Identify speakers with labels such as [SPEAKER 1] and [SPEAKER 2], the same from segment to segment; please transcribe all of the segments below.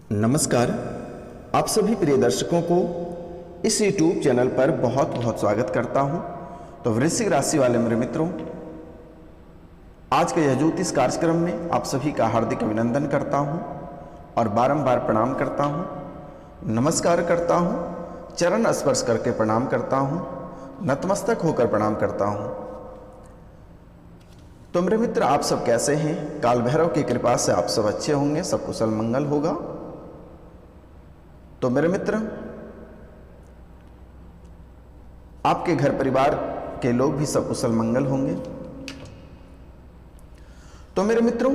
[SPEAKER 1] नमस्कार। आप सभी प्रिय दर्शकों को इस YouTube चैनल पर बहुत बहुत स्वागत करता हूं। तो वृश्चिक राशि वाले मेरे मित्रों, आज के यह ज्योतिष कार्यक्रम में आप सभी का हार्दिक अभिनंदन करता हूं और बारंबार प्रणाम करता हूं, नमस्कार करता हूं, चरण स्पर्श करके प्रणाम करता हूं, नतमस्तक होकर प्रणाम करता हूं। तो मेरे मित्र, आप सब कैसे हैं? काल भैरव की कृपा से आप सब अच्छे होंगे, सब कुशल मंगल होगा। तो मेरे मित्र, आपके घर परिवार के लोग भी सब कुशल मंगल होंगे। तो मेरे मित्रों,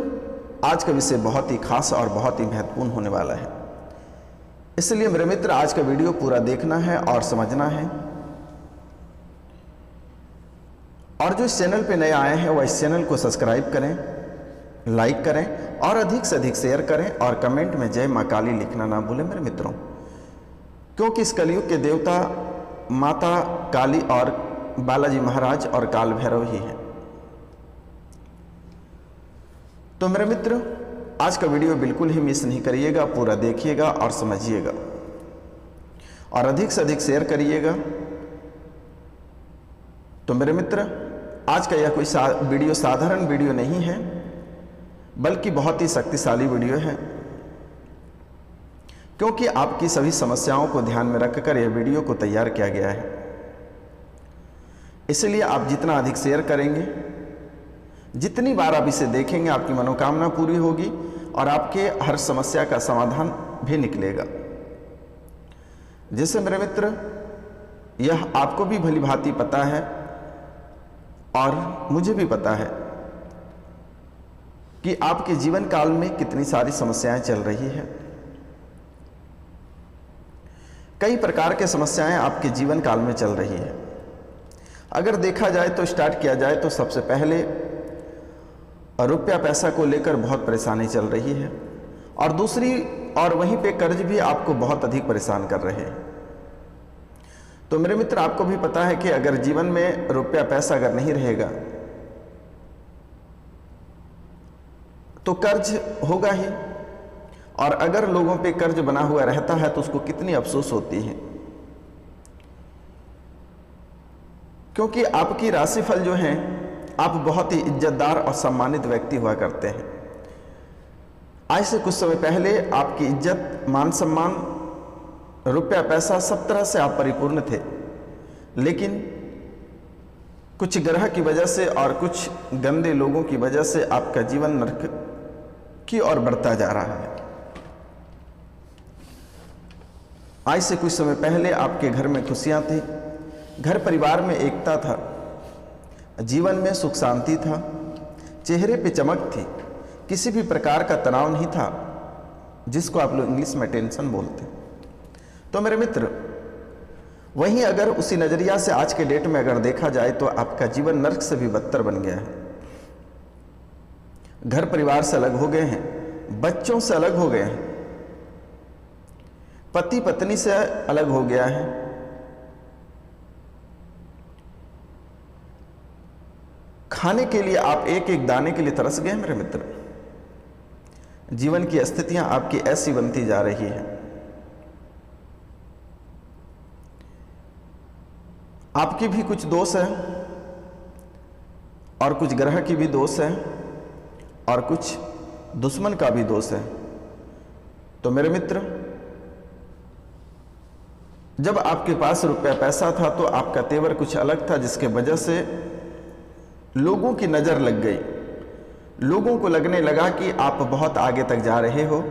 [SPEAKER 1] आज का विषय बहुत ही खास और बहुत ही महत्वपूर्ण होने वाला है, इसलिए मेरे मित्र आज का वीडियो पूरा देखना है और समझना है। और जो इस चैनल पे नए आए हैं वह इस चैनल को सब्सक्राइब करें, लाइक करें और अधिक से अधिक शेयर करें और कमेंट में जय मां काली लिखना ना भूलें मेरे मित्रों, क्योंकि इस कलयुग के देवता माता काली और बालाजी महाराज और काल भैरव ही हैं। तो मेरे मित्र, आज का वीडियो बिल्कुल ही मिस नहीं करिएगा, पूरा देखिएगा और समझिएगा और अधिक से अधिक शेयर करिएगा। तो मेरे मित्र, आज का यह कोई वीडियो साधारण वीडियो नहीं है, बल्कि बहुत ही शक्तिशाली वीडियो है, क्योंकि आपकी सभी समस्याओं को ध्यान में रखकर यह वीडियो को तैयार किया गया है। इसलिए आप जितना अधिक शेयर करेंगे, जितनी बार आप इसे देखेंगे, आपकी मनोकामना पूरी होगी और आपके हर समस्या का समाधान भी निकलेगा। जैसे मेरे मित्र, यह आपको भी भली भांति पता है और मुझे भी पता है कि आपके जीवन काल में कितनी सारी समस्याएं चल रही है। कई प्रकार के समस्याएं आपके जीवन काल में चल रही है। अगर देखा जाए तो, स्टार्ट किया जाए तो सबसे पहले रुपया पैसा को लेकर बहुत परेशानी चल रही है और दूसरी और वहीं पे कर्ज भी आपको बहुत अधिक परेशान कर रहे हैं। तो मेरे मित्र, आपको भी पता है कि अगर जीवन में रुपया पैसा अगर नहीं रहेगा तो कर्ज होगा ही, और अगर लोगों पे कर्ज बना हुआ रहता है तो उसको कितनी अफसोस होती है, क्योंकि आपकी राशिफल जो है, आप बहुत ही इज्जतदार और सम्मानित व्यक्ति हुआ करते हैं। आज से कुछ समय पहले आपकी इज्जत, मान सम्मान, रुपया पैसा सब तरह से आप परिपूर्ण थे, लेकिन कुछ ग्रह की वजह से और कुछ गंदे लोगों की वजह से आपका जीवन नरक की ओर बढ़ता जा रहा है। आज से कुछ समय पहले आपके घर में खुशियां थी, घर परिवार में एकता था, जीवन में सुख शांति था, चेहरे पे चमक थी, किसी भी प्रकार का तनाव नहीं था, जिसको आप लोग इंग्लिश में टेंशन बोलते। तो मेरे मित्र, वहीं अगर उसी नजरिया से आज के डेट में अगर देखा जाए तो आपका जीवन नरक से भी बदतर बन गया है। घर परिवार से अलग हो गए हैं, बच्चों से अलग हो गए हैं, पति पत्नी से अलग हो गया है, खाने के लिए आप एक एक दाने के लिए तरस गए मेरे मित्र। जीवन की स्थितियां आपकी ऐसी बनती जा रही है। आपकी भी कुछ दोष है और कुछ ग्रह की भी दोष है और कुछ दुश्मन का भी दोष है। तो मेरे मित्र, जब आपके पास रुपया पैसा था तो आपका तेवर कुछ अलग था, जिसके वजह से लोगों की नज़र लग गई। लोगों को लगने लगा कि आप बहुत आगे तक जा रहे हो,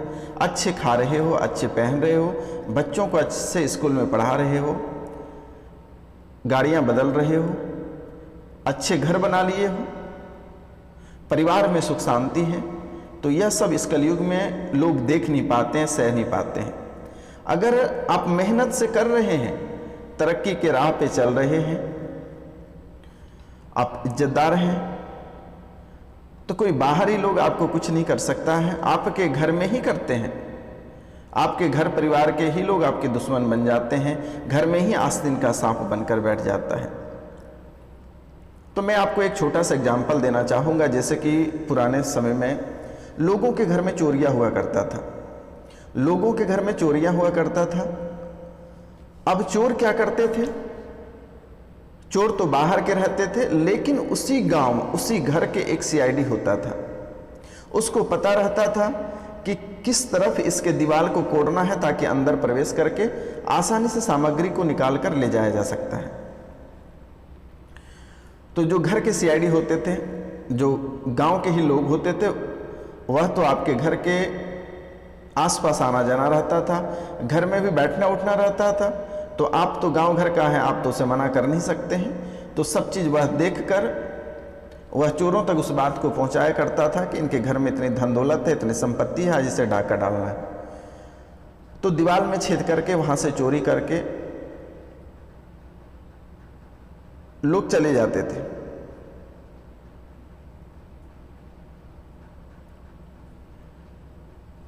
[SPEAKER 1] अच्छे खा रहे हो, अच्छे पहन रहे हो, बच्चों को अच्छे से स्कूल में पढ़ा रहे हो, गाड़ियां बदल रहे हो, अच्छे घर बना लिए हो, परिवार में सुख शांति है। तो यह सब इस कलयुग में लोग देख नहीं पाते हैं, सह नहीं पाते हैं। अगर आप मेहनत से कर रहे हैं, तरक्की के राह पे चल रहे हैं, आप इज्जतदार हैं, तो कोई बाहरी लोग आपको कुछ नहीं कर सकता है। आपके घर में ही करते हैं, आपके घर परिवार के ही लोग आपके दुश्मन बन जाते हैं, घर में ही आस्तीन का सांप बनकर बैठ जाता है। तो मैं आपको एक छोटा सा एग्जाम्पल देना चाहूँगा। जैसे कि पुराने समय में लोगों के घर में चोरियाँ हुआ करता था, लोगों के घर में चोरियां हुआ करता था। अब चोर क्या करते थे? चोर तो बाहर के रहते थे, लेकिन उसी गांव, उसी घर के एक सीआईडी होता था। उसको पता रहता था कि किस तरफ इसके दीवार को कोड़ना है ताकि अंदर प्रवेश करके आसानी से सामग्री को निकाल कर ले जाया जा सकता है। तो जो घर के सीआईडी होते थे, जो गांव के ही लोग होते थे, वह तो आपके घर के आसपास आना जाना रहता था, घर में भी बैठना उठना रहता था। तो आप तो गांव घर का है, आप तो उसे मना कर नहीं सकते हैं। तो सब चीज़ वह देखकर वह चोरों तक उस बात को पहुंचाया करता था कि इनके घर में इतनी धन दौलत है, इतनी संपत्ति है, आज इसे डाका डालना है। तो दीवार में छेद करके वहां से चोरी करके लोग चले जाते थे।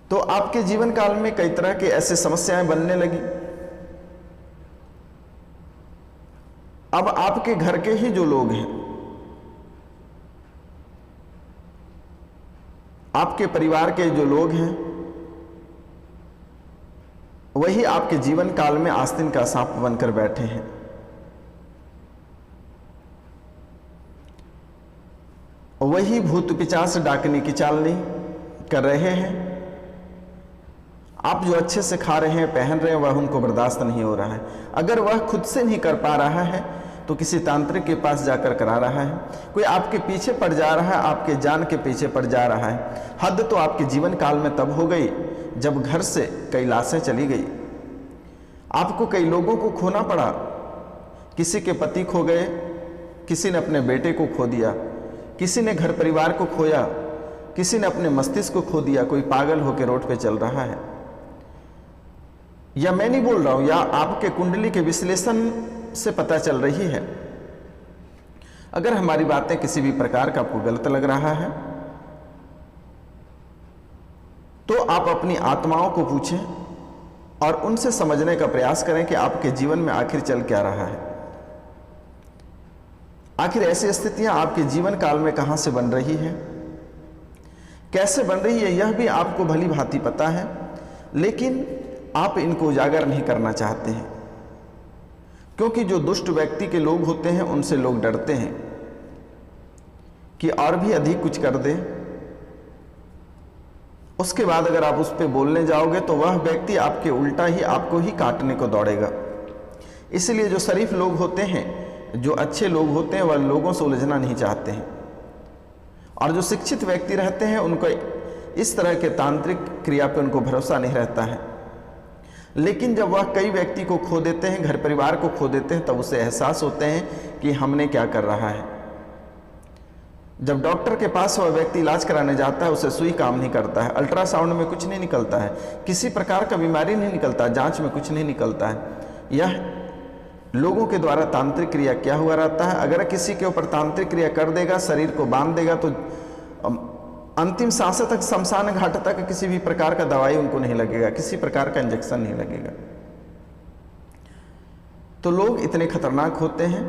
[SPEAKER 1] तो आपके जीवन काल में कई तरह के ऐसे समस्याएं बनने लगी। अब आपके घर के ही जो लोग हैं, आपके परिवार के जो लोग हैं, वही आपके जीवन काल में आस्तीन का सांप बनकर बैठे हैं। वही भूत पिशाच डाकने की चालनी कर रहे हैं। आप जो अच्छे से खा रहे हैं, पहन रहे हैं, वह उनको बर्दाश्त नहीं हो रहा है। अगर वह खुद से नहीं कर पा रहा है तो किसी तांत्रिक के पास जाकर करा रहा है। कोई आपके पीछे पड़ जा रहा है, आपके जान के पीछे पड़ जा रहा है। हद तो आपके जीवन काल में तब हो गई जब घर से कई लाशें चली गई, आपको कई लोगों को खोना पड़ा। किसी के पति खो गए, किसी ने अपने बेटे को खो दिया, किसी ने घर परिवार को खोया, किसी ने अपने मस्तिष्क को खो दिया। कोई पागल होकर रोड पे चल रहा है। या मैं नहीं बोल रहा हूं, या आपके कुंडली के विश्लेषण से पता चल रही है। अगर हमारी बातें किसी भी प्रकार का आपको गलत लग रहा है तो आप अपनी आत्माओं को पूछें और उनसे समझने का प्रयास करें कि आपके जीवन में आखिर चल क्या रहा है। आखिर ऐसी स्थितियां आपके जीवन काल में कहां से बन रही है, कैसे बन रही है, यह भी आपको भली भांति पता है, लेकिन आप इनको उजागर नहीं करना चाहते हैं। क्योंकि जो दुष्ट व्यक्ति के लोग होते हैं उनसे लोग डरते हैं कि और भी अधिक कुछ कर दे। उसके बाद अगर आप उस पर बोलने जाओगे तो वह व्यक्ति आपके उल्टा ही आपको ही काटने को दौड़ेगा। इसलिए जो शरीफ लोग होते हैं, जो अच्छे लोग होते हैं, वह लोगों से उलझना नहीं चाहते हैं। और जो शिक्षित व्यक्ति रहते हैं उनको इस तरह के तांत्रिक क्रिया पर उनको भरोसा नहीं रहता है। लेकिन जब वह कई व्यक्ति को खो देते हैं, घर परिवार को खो देते हैं, तब उसे एहसास होते हैं कि हमने क्या कर रहा है। जब डॉक्टर के पास वह व्यक्ति इलाज कराने जाता है, उसे सुई काम नहीं करता है, अल्ट्रासाउंड में कुछ नहीं निकलता है, किसी प्रकार का बीमारी नहीं निकलता, जांच में कुछ नहीं निकलता है। यह लोगों के द्वारा तांत्रिक क्रिया क्या हुआ रहता है। अगर किसी के ऊपर तांत्रिक क्रिया कर देगा, शरीर को बांध देगा, तो अंतिम सांस तक, शमशान घाट तक किसी भी प्रकार का दवाई उनको नहीं लगेगा, किसी प्रकार का इंजेक्शन नहीं लगेगा। तो लोग इतने खतरनाक होते हैं।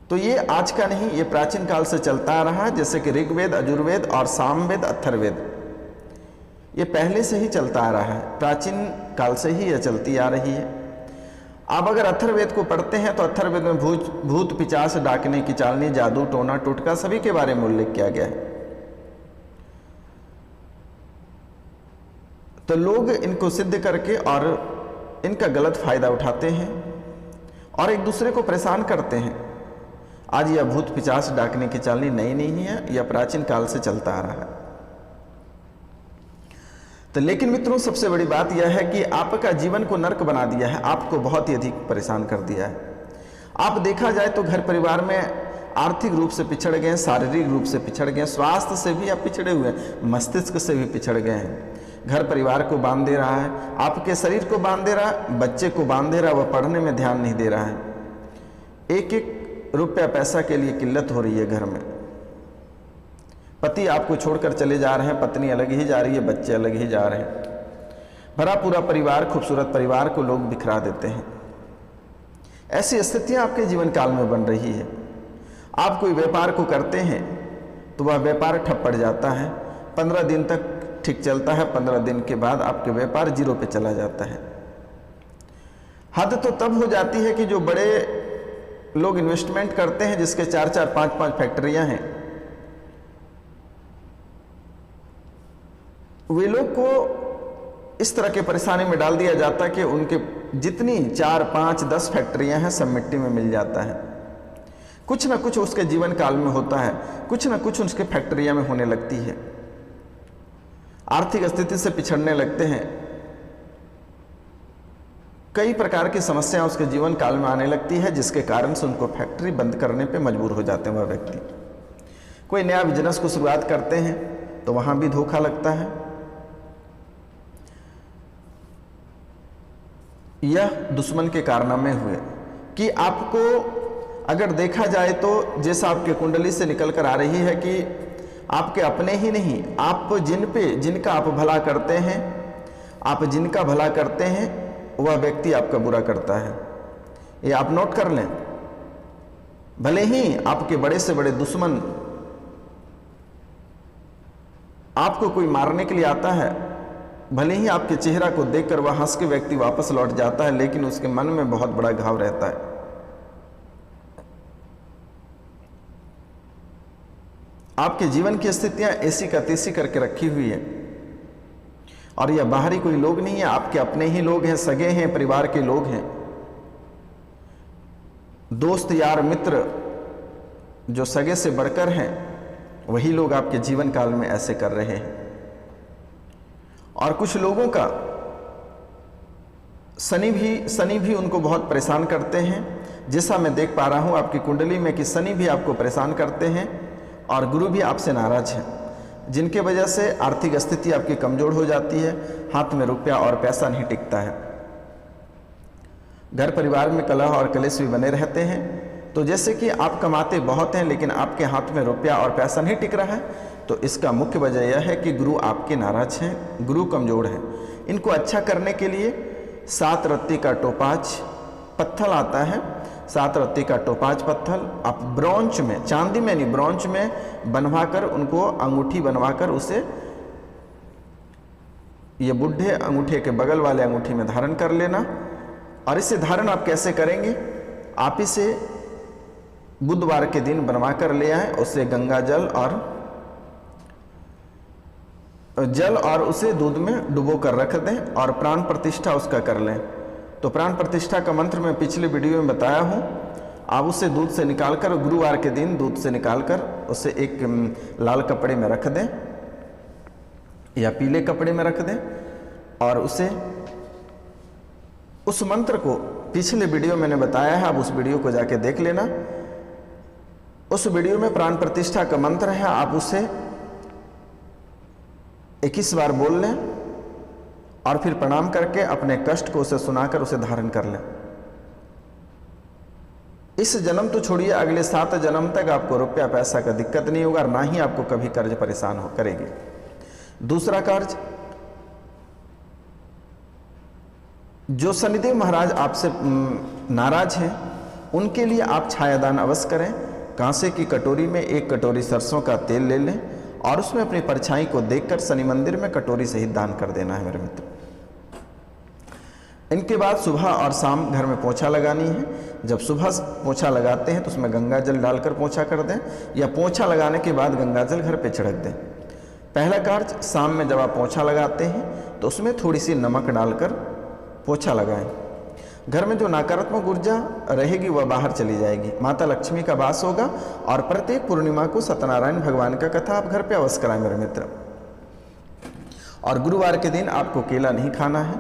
[SPEAKER 1] तो ये आज का नहीं, ये प्राचीन काल से चलता आ रहा है। जैसे कि ऋग्वेद, यजुर्वेद और सामवेद, अथर्ववेद, ये पहले से ही चलता आ रहा है, प्राचीन काल से ही यह चलती आ रही है। आप अगर अथर्ववेद को पढ़ते हैं तो अथर्ववेद में भूत पिशाच डाकने की चालनी, जादू टोना टोटका सभी के बारे में उल्लेख किया गया है। तो लोग इनको सिद्ध करके और इनका गलत फायदा उठाते हैं और एक दूसरे को परेशान करते हैं। आज यह भूत पिशाच डाकने की चालनी नई नहीं है, यह प्राचीन काल से चलता आ रहा है। तो लेकिन मित्रों, सबसे बड़ी बात यह है कि आपका जीवन को नर्क बना दिया है, आपको बहुत ही अधिक परेशान कर दिया है। आप देखा जाए तो घर परिवार में आर्थिक रूप से पिछड़ गए, शारीरिक रूप से पिछड़ गए, स्वास्थ्य से भी आप पिछड़े हुए हैं, मस्तिष्क से भी पिछड़ गए हैं। घर परिवार को बांध दे रहा है, आपके शरीर को बांध दे रहा है, बच्चे को बांध दे रहा है, वह पढ़ने में ध्यान नहीं दे रहा है। एक एक रुपया पैसा के लिए किल्लत हो रही है घर में। पति आपको छोड़कर चले जा रहे हैं, पत्नी अलग ही जा रही है, बच्चे अलग ही जा रहे हैं। भरा पूरा परिवार, खूबसूरत परिवार को लोग बिखरा देते हैं। ऐसी स्थितियां आपके जीवन काल में बन रही है। आप कोई व्यापार को करते हैं तो वह व्यापार ठप पड़ जाता है, 15 दिन तक ठीक चलता है, 15 दिन के बाद आपके व्यापार जीरो पे चला जाता है। हद तो तब हो जाती है कि जो बड़े लोग इन्वेस्टमेंट करते हैं, जिसके 4-4, 5-5 फैक्ट्रियां हैं, वे लोग को इस तरह के परेशानी में डाल दिया जाता है कि उनके जितनी 4, 5, 10 फैक्ट्रियां हैं सब मिट्टी में मिल जाता है। कुछ ना कुछ उसके जीवन काल में होता है, कुछ ना कुछ उसके फैक्ट्रियां में होने लगती है, आर्थिक स्थिति से पिछड़ने लगते हैं, कई प्रकार की समस्याएं उसके जीवन काल में आने लगती है, जिसके कारण से उनको फैक्ट्री बंद करने पे मजबूर हो जाते हैं वह व्यक्ति। कोई नया बिजनेस को शुरुआत करते हैं तो वहां भी धोखा लगता है। यह दुश्मन के कारनामे हुए कि आपको अगर देखा जाए तो जैसा आपके कुंडली से निकल कर आ रही है कि आपके अपने ही नहीं, आप जिनका आप भला करते हैं, आप जिनका भला करते हैं वह व्यक्ति आपका बुरा करता है। ये आप नोट कर लें। भले ही आपके बड़े से बड़े दुश्मन आपको कोई मारने के लिए आता है, भले ही आपके चेहरा को देखकर वह हंस के व्यक्ति वापस लौट जाता है, लेकिन उसके मन में बहुत बड़ा घाव रहता है। आपके जीवन की स्थितियां ऐसी का तैसी करके रखी हुई है, और यह बाहरी कोई लोग नहीं है, आपके अपने ही लोग हैं, सगे हैं, परिवार के लोग हैं, दोस्त यार मित्र जो सगे से बढ़कर हैं, वही लोग आपके जीवन काल में ऐसे कर रहे हैं। और कुछ लोगों का शनि भी उनको बहुत परेशान करते हैं, जैसा मैं देख पा रहा हूं आपकी कुंडली में कि शनि भी आपको परेशान करते हैं और गुरु भी आपसे नाराज है, जिनके वजह से आर्थिक स्थिति आपकी कमजोर हो जाती है, हाथ में रुपया और पैसा नहीं टिकता है, घर परिवार में कलह और कलेश भी बने रहते हैं। तो जैसे कि आप कमाते बहुत हैं लेकिन आपके हाथ में रुपया और पैसा नहीं टिक रहा है, तो इसका मुख्य वजह यह है कि गुरु आपके नाराज हैं, गुरु कमजोर हैं। इनको अच्छा करने के लिए 7 रत्ती का टोपाज पत्थर आता है, 7 रत्ती का टोपाज पत्थर आप ब्रॉन्ज में, चांदी में नहीं ब्रॉन्ज में बनवाकर उनको अंगूठी बनवाकर उसे ये बुढ़े अंगूठे के बगल वाले अंगूठी में धारण कर लेना। और इसे धारण आप कैसे करेंगे? आप इसे बुधवार के दिन बनवा कर ले आए, उसे गंगा जल और उसे दूध में डुबो कर रख दें और प्राण प्रतिष्ठा उसका कर लें। तो प्राण प्रतिष्ठा का मंत्र मैं पिछले वीडियो में बताया हूं। आप उसे दूध से निकालकर, गुरुवार के दिन दूध से निकालकर उसे एक लाल कपड़े में रख दें या पीले कपड़े में रख दें, और उस मंत्र को पिछले वीडियो मैंने बताया है, आप उस वीडियो को जाके देख लेना। उस वीडियो में प्राण प्रतिष्ठा का मंत्र है, आप उसे 21 बार बोल लें और फिर प्रणाम करके अपने कष्ट को उसे सुनाकर उसे धारण कर लें। इस जन्म तो छोड़िए, अगले 7 जन्म तक आपको रुपया पैसा का दिक्कत नहीं होगा और ना ही आपको कभी कर्ज परेशान करेगी। दूसरा कार्य, जो शनिदेव महाराज आपसे नाराज हैं उनके लिए आप छायादान अवश्य करें। कांसे की कटोरी में 1 कटोरी सरसों का तेल ले लें और उसमें अपनी परछाई को देखकर शनि मंदिर में कटोरी सहित दान कर देना है मेरे मित्र। इनके बाद सुबह और शाम घर में पोछा लगानी है। जब सुबह पोछा लगाते हैं तो उसमें गंगा जल डालकर पोछा कर दें, या पोछा लगाने के बाद गंगा जल घर पे छिड़क दें। पहला कार्य, शाम में जब आप पोछा लगाते हैं तो उसमें थोड़ी सी नमक डालकर पोछा लगाएं। घर में जो नकारात्मक ऊर्जा रहेगी वह बाहर चली जाएगी, माता लक्ष्मी का वास होगा। और प्रत्येक पूर्णिमा को सत्यनारायण भगवान का कथा आप घर पे अवश्य कराएं मेरे मित्र। और गुरुवार के दिन आपको केला नहीं खाना है।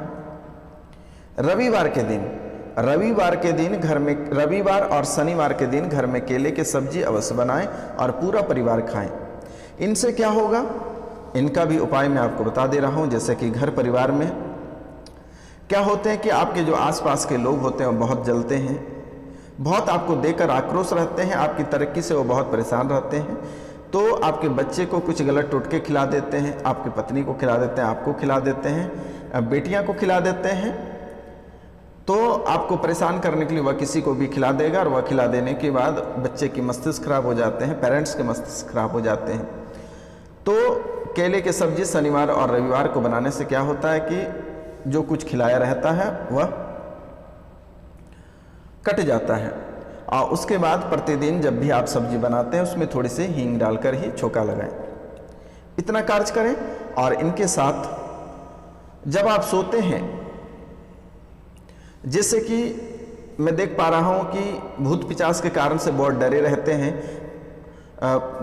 [SPEAKER 1] रविवार के दिन घर में, रविवार और शनिवार के दिन घर में केले की सब्जी अवश्य बनाएं और पूरा परिवार खाएं। इनसे क्या होगा, इनका भी उपाय मैं आपको बता दे रहा हूं। जैसे कि घर परिवार में क्या होते हैं कि आपके जो आसपास के लोग होते हैं वो बहुत जलते हैं, बहुत आपको देकर आक्रोश रहते हैं, आपकी तरक्की से वो बहुत परेशान रहते हैं। तो आपके बच्चे को कुछ गलत टोटके खिला देते हैं, आपकी पत्नी को खिला देते हैं, आपको खिला देते हैं, बेटियां को खिला देते हैं। तो आपको परेशान करने के लिए वह किसी को भी खिला देगा और वह खिला देने के बाद बच्चे की मस्तिष्क खराब हो जाते हैं, पेरेंट्स के मस्तिष्क खराब हो जाते हैं। तो केले की सब्जी शनिवार और रविवार को बनाने से क्या होता है कि जो कुछ खिलाया रहता है वह कट जाता है। और उसके बाद प्रतिदिन जब भी आप सब्जी बनाते हैं उसमें थोड़ी सी हींग डालकर ही छोंका लगाएं। इतना कार्य करें। और इनके साथ जब आप सोते हैं, जैसे कि मैं देख पा रहा हूं कि भूत पिशाच के कारण से बहुत डरे रहते हैं,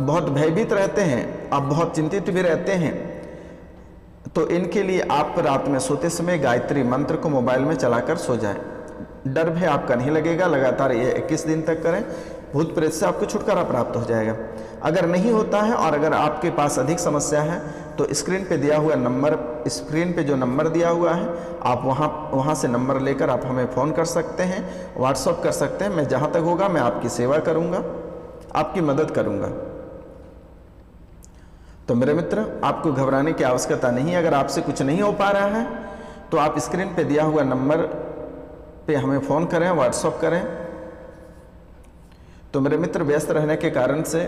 [SPEAKER 1] बहुत भयभीत रहते हैं, आप बहुत चिंतित भी रहते हैं, तो इनके लिए आप रात में सोते समय गायत्री मंत्र को मोबाइल में चलाकर सो जाएं। डर भय आपका नहीं लगेगा। लगातार ये 21 दिन तक करें, भूत प्रेत से आपको छुटकारा प्राप्त हो जाएगा। अगर नहीं होता है और अगर आपके पास अधिक समस्या है तो स्क्रीन पे दिया हुआ नंबर, स्क्रीन पे जो नंबर दिया हुआ है आप वहाँ से नंबर लेकर आप हमें फ़ोन कर सकते हैं, व्हाट्सअप कर सकते हैं। मैं जहाँ तक होगा मैं आपकी सेवा करूँगा, आपकी मदद करूँगा। तो मेरे मित्र, आपको घबराने की आवश्यकता नहीं है। अगर आपसे कुछ नहीं हो पा रहा है तो आप स्क्रीन पे दिया हुआ नंबर पे हमें फ़ोन करें, व्हाट्सअप करें। तो मेरे मित्र, व्यस्त रहने के कारण से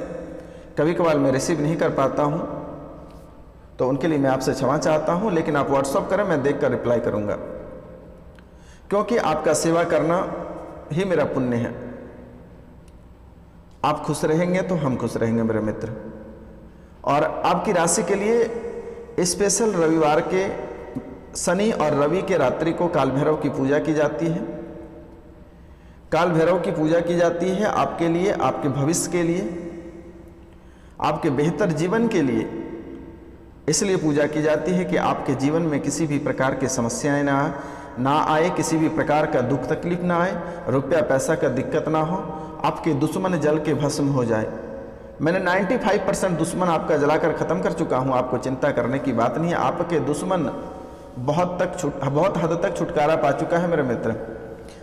[SPEAKER 1] कभी कभार मैं रिसीव नहीं कर पाता हूं, तो उनके लिए मैं आपसे क्षमा चाहता हूं, लेकिन आप व्हाट्सअप करें, मैं देखकर रिप्लाई करूंगा, क्योंकि आपका सेवा करना ही मेरा पुण्य है। आप खुश रहेंगे तो हम खुश रहेंगे मेरे मित्र। और आपकी राशि के लिए स्पेशल रविवार के शनि और रवि के रात्रि को काल भैरव की पूजा की जाती है। काल भैरव की पूजा की जाती है आपके लिए, आपके भविष्य के लिए, आपके बेहतर जीवन के लिए इसलिए पूजा की जाती है कि आपके जीवन में किसी भी प्रकार की समस्याएं ना आए, किसी भी प्रकार का दुख तकलीफ ना आए, रुपया पैसा का दिक्कत ना हो, आपके दुश्मन जल के भस्म हो जाए। मैंने 95% दुश्मन आपका जलाकर ख़त्म कर चुका हूं, आपको चिंता करने की बात नहीं है। आपके दुश्मन बहुत हद तक छुटकारा पा चुका है मेरे मित्र।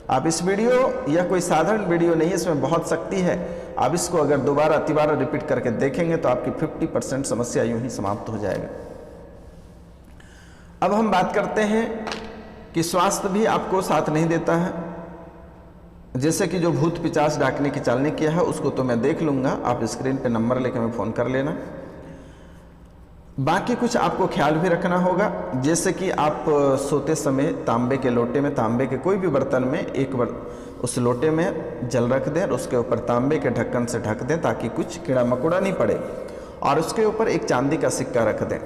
[SPEAKER 1] आप इस वीडियो, यह कोई साधारण वीडियो नहीं है, इसमें बहुत शक्ति है। आप इसको अगर दोबारा तिबारा रिपीट करके देखेंगे तो आपकी 50% समस्या यूं ही समाप्त हो जाएगा। अब हम बात करते हैं कि स्वास्थ्य भी आपको साथ नहीं देता है। जैसे कि जो भूत पिशाच डाकने की चालनी किया है उसको तो मैं देख लूँगा, आप स्क्रीन पे नंबर लेकर मैं फ़ोन कर लेना। बाकी कुछ आपको ख्याल भी रखना होगा, जैसे कि आप सोते समय तांबे के लोटे में, तांबे के कोई भी बर्तन में उस लोटे में जल रख दें और उसके ऊपर तांबे के ढक्कन से ढक दें ताकि कुछ कीड़ा मकोड़ा नहीं पड़े, और उसके ऊपर एक चांदी का सिक्का रख दें।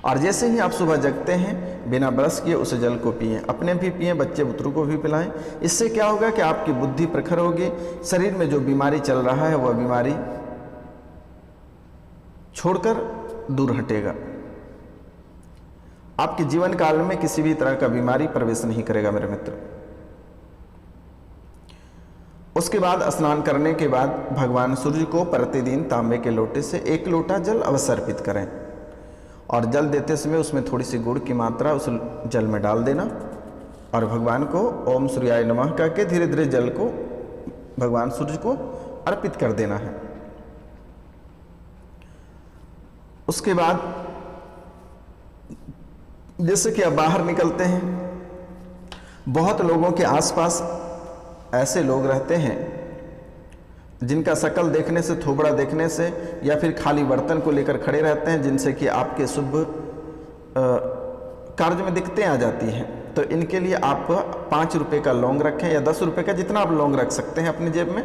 [SPEAKER 1] और जैसे ही आप सुबह जगते हैं बिना ब्रश किए उस जल को पिएं, अपने भी पिएं, बच्चे बुतरू को भी पिलाएं। इससे क्या होगा कि आपकी बुद्धि प्रखर होगी, शरीर में जो बीमारी चल रहा है वह बीमारी छोड़कर दूर हटेगा। आपके जीवन काल में किसी भी तरह का बीमारी प्रवेश नहीं करेगा मेरे मित्र। उसके बाद स्नान करने के बाद भगवान सूर्य को प्रतिदिन तांबे के लोटे से 1 लोटा जल अवश्य अर्पित करें, और जल देते समय उसमें थोड़ी सी गुड़ की मात्रा उस जल में डाल देना, और भगवान को ओम सूर्याय नमः कह के धीरे धीरे जल को भगवान सूर्य को अर्पित कर देना है। उसके बाद जैसे कि अब बाहर निकलते हैं, बहुत लोगों के आसपास ऐसे लोग रहते हैं जिनका शकल देखने से, थोबड़ा देखने से या फिर खाली बर्तन को लेकर खड़े रहते हैं, जिनसे कि आपके शुभ कार्य में दिक्कतें आ जाती हैं। तो इनके लिए आप 5 रुपये का लौंग रखें या 10 रुपये का, जितना आप लौंग रख सकते हैं अपनी जेब में।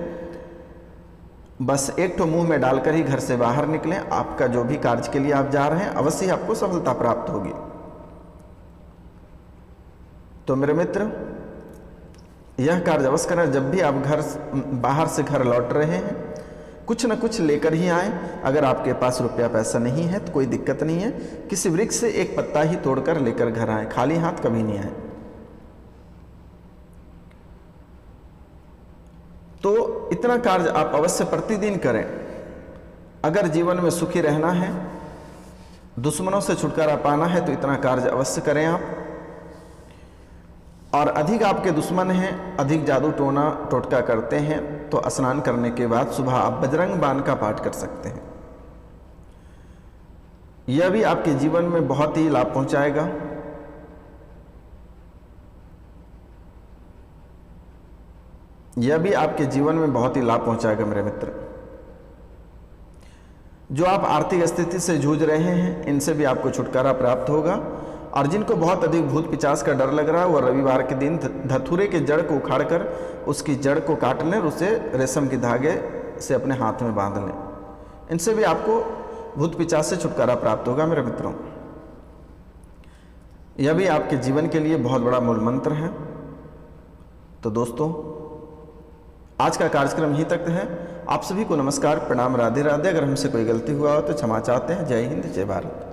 [SPEAKER 1] बस एक ठो मुंह में डालकर ही घर से बाहर निकलें। आपका जो भी कार्य के लिए आप जा रहे हैं अवश्य ही आपको सफलता प्राप्त होगी। तो मेरे मित्र, यह कार्य अवश्य करें। जब भी आप बाहर से घर लौट रहे हैं कुछ न कुछ लेकर ही आएं। अगर आपके पास रुपया पैसा नहीं है तो कोई दिक्कत नहीं है, किसी वृक्ष से एक पत्ता ही तोड़कर लेकर घर आएं, खाली हाथ कभी नहीं आए। तो इतना कार्य आप अवश्य प्रतिदिन करें। अगर जीवन में सुखी रहना है, दुश्मनों से छुटकारा पाना है, तो इतना कार्य अवश्य करें आप। और अधिक आपके दुश्मन हैं, अधिक जादू टोना टोटका करते हैं, तो स्नान करने के बाद सुबह आप बजरंग बाण का पाठ कर सकते हैं। यह भी आपके जीवन में बहुत ही लाभ पहुंचाएगा। यह भी आपके जीवन में बहुत ही लाभ पहुंचाएगा मेरे मित्र। जो आप आर्थिक स्थिति से जूझ रहे हैं इनसे भी आपको छुटकारा प्राप्त होगा। और जिनको बहुत अधिक भूत पिचास का डर लग रहा है, वह रविवार के दिन धतूरे के जड़ को उखाड़कर उसकी जड़ को काट लें और उसे रेशम के धागे से अपने हाथ में बांध लें। इनसे भी आपको भूत पिचास से छुटकारा प्राप्त होगा। मेरे मित्रों, यह भी आपके जीवन के लिए बहुत बड़ा मूल मंत्र है। तो दोस्तों, आज का कार्यक्रम यहीं तक है। आप सभी को नमस्कार, प्रणाम, राधे राधे। अगर हमसे कोई गलती हुआ हो तो क्षमा चाहते हैं। जय हिंद, जय भारत।